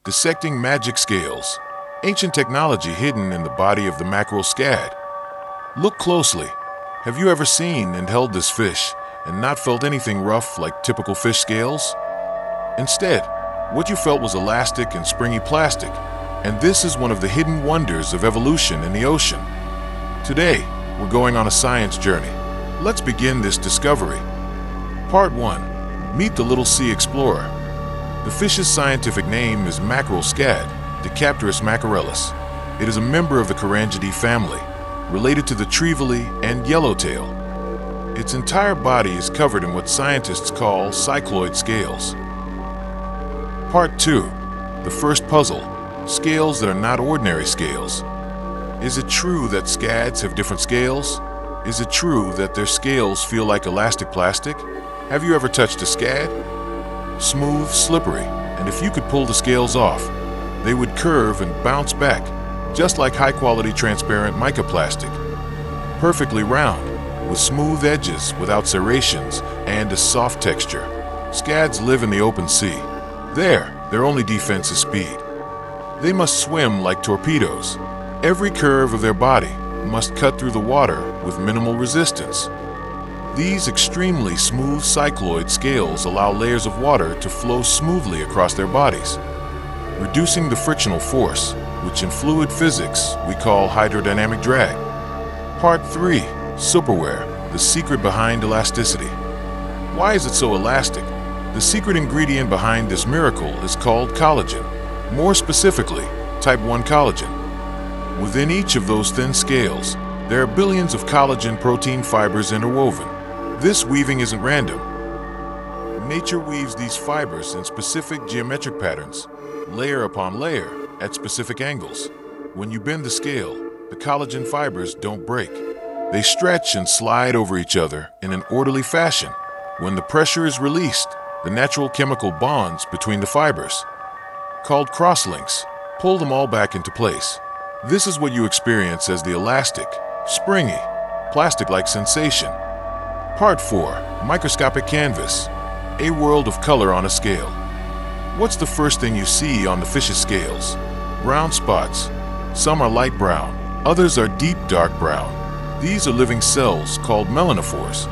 Dissecting magic scales, ancient technology hidden in the body of the mackerel scad. Look closely. Have you ever seen and held this fish and not felt anything rough like typical fish scales? Instead, what you felt was elastic and springy plastic, and this is one of the hidden wonders of evolution in the ocean. Today, we're going on a science journey. Let's begin this discovery. Part 1. Meet the little sea explorer. The fish's scientific name is Mackerel Scad, Dicapterus mackerellus. It is a member of the Collagen family, related to the trevally and yellowtail. Its entire body is covered in what scientists call cycloid scales. Part 2. The first puzzle. Scales that are not ordinary scales. Is it true that scads have different scales? Is it true that their scales feel like elastic plastic? Have you ever touched a scad? Smooth, slippery, and if you could pull the scales off, they would curve and bounce back, just like high-quality transparent microplastic. Perfectly round, with smooth edges without serrations and a soft texture. Scads live in the open sea. There, their only defense is speed. They must swim like torpedoes. Every curve of their body must cut through the water with minimal resistance. These extremely smooth cycloid scales allow layers of water to flow smoothly across their bodies, reducing the frictional force, which in fluid physics we call hydrodynamic drag. Part 3. Superpower, the secret behind elasticity. Why is it so elastic? The secret ingredient behind this miracle is called collagen, more specifically, type 1 collagen. Within each of those thin scales, there are billions of collagen protein fibers interwoven. This weaving isn't random. Nature weaves these fibers in specific geometric patterns, layer upon layer, at specific angles. When you bend the scale, the collagen fibers don't break. They stretch and slide over each other in an orderly fashion. When the pressure is released, the natural chemical bonds between the fibers, called crosslinks, pull them all back into place. This is what you experience as the elastic, springy, plastic-like sensation. Part 4. Microscopic canvas, a world of color on a scale. What's the first thing you see on the fish's scales? Brown spots. Some are light brown, others are deep dark brown. These are living cells called melanophores.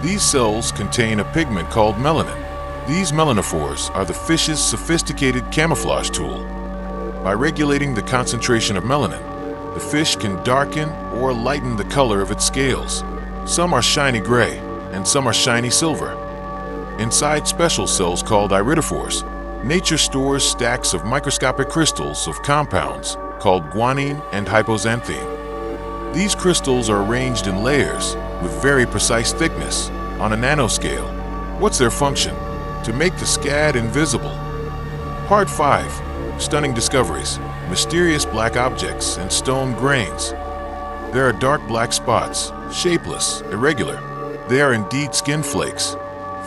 These cells contain a pigment called melanin. These melanophores are the fish's sophisticated camouflage tool. By regulating the concentration of melanin, the fish can darken or lighten the color of its scales. Some are shiny gray, and some are shiny silver. Inside special cells called iridophores, nature stores stacks of microscopic crystals of compounds called guanine and hypoxanthine. These crystals are arranged in layers with very precise thickness on a nano-scale. What's their function? To make the scad invisible. Part 5. Stunning discoveries, mysterious black objects and stone grains. There are dark black spots, shapeless, irregular. They are indeed skin flakes.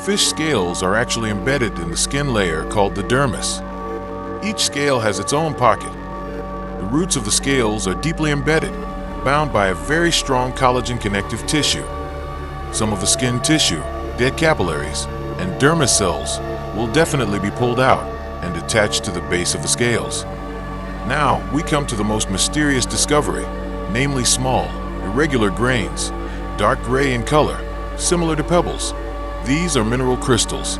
Fish scales are actually embedded in the skin layer called the dermis. Each scale has its own pocket. The roots of the scales are deeply embedded, bound by a very strong collagen connective tissue. Some of the skin tissue, dead capillaries, and dermis cells will definitely be pulled out and attached to the base of the scales. Now we come to the most mysterious discovery, namely small, irregular grains, dark gray in color, similar to pebbles. These are mineral crystals.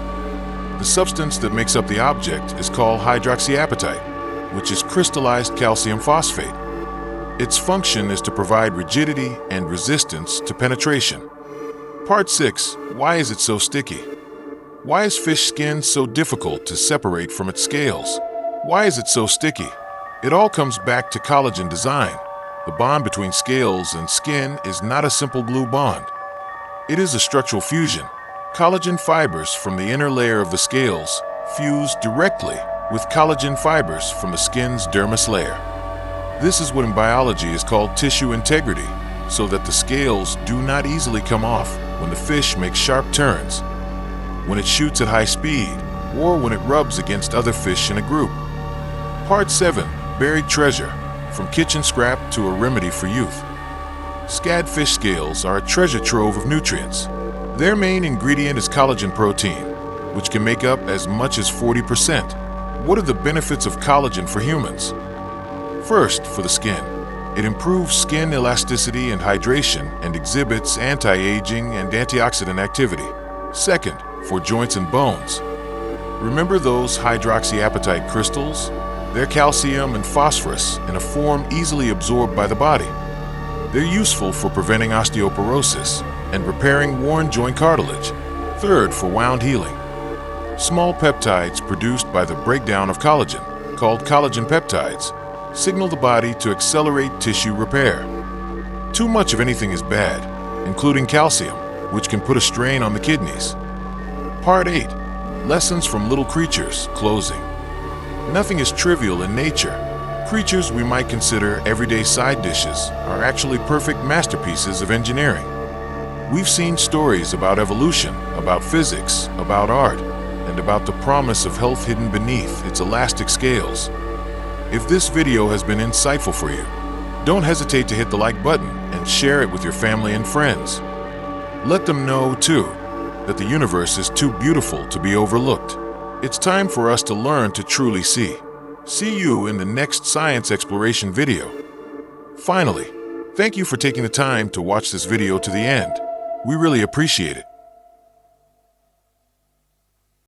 The substance that makes up the object is called hydroxyapatite, which is crystallized calcium phosphate. Its function is to provide rigidity and resistance to penetration. Part 6. Why is it so sticky? Why is fish skin so difficult to separate from its scales? Why is it so sticky? It all comes back to collagen design. The bond between scales and skin is not a simple glue bond. It is a structural fusion. Collagen fibers from the inner layer of the scales fuse directly with collagen fibers from the skin's dermis layer. This is what in biology is called tissue integrity, so that the scales do not easily come off when the fish makes sharp turns, when it shoots at high speed, or when it rubs against other fish in a group. Part 7. Buried treasure, from kitchen scrap to a remedy for youth. Scad fish scales are a treasure trove of nutrients. Their main ingredient is collagen protein, which can make up as much as 40%. What are the benefits of collagen for humans? First, for the skin. It improves skin elasticity and hydration and exhibits anti-aging and antioxidant activity. Second, for joints and bones. Remember those hydroxyapatite crystals? They're calcium and phosphorus in a form easily absorbed by the body. They're useful for preventing osteoporosis and repairing worn joint cartilage. Third, for wound healing. Small peptides produced by the breakdown of collagen, called collagen peptides, signal the body to accelerate tissue repair. Too much of anything is bad, including calcium, which can put a strain on the kidneys. Part 8. Lessons from little creatures, closing. Nothing is trivial in nature. Creatures we might consider everyday side dishes are actually perfect masterpieces of engineering. We've seen stories about evolution, about physics, about art, and about the promise of health hidden beneath its elastic scales. If this video has been insightful for you, don't hesitate to hit the like button and share it with your family and friends. Let them know, too, that the universe is too beautiful to be overlooked. It's time for us to learn to truly see. See you in the next science exploration video. Finally, thank you for taking the time to watch this video to the end. We really appreciate it.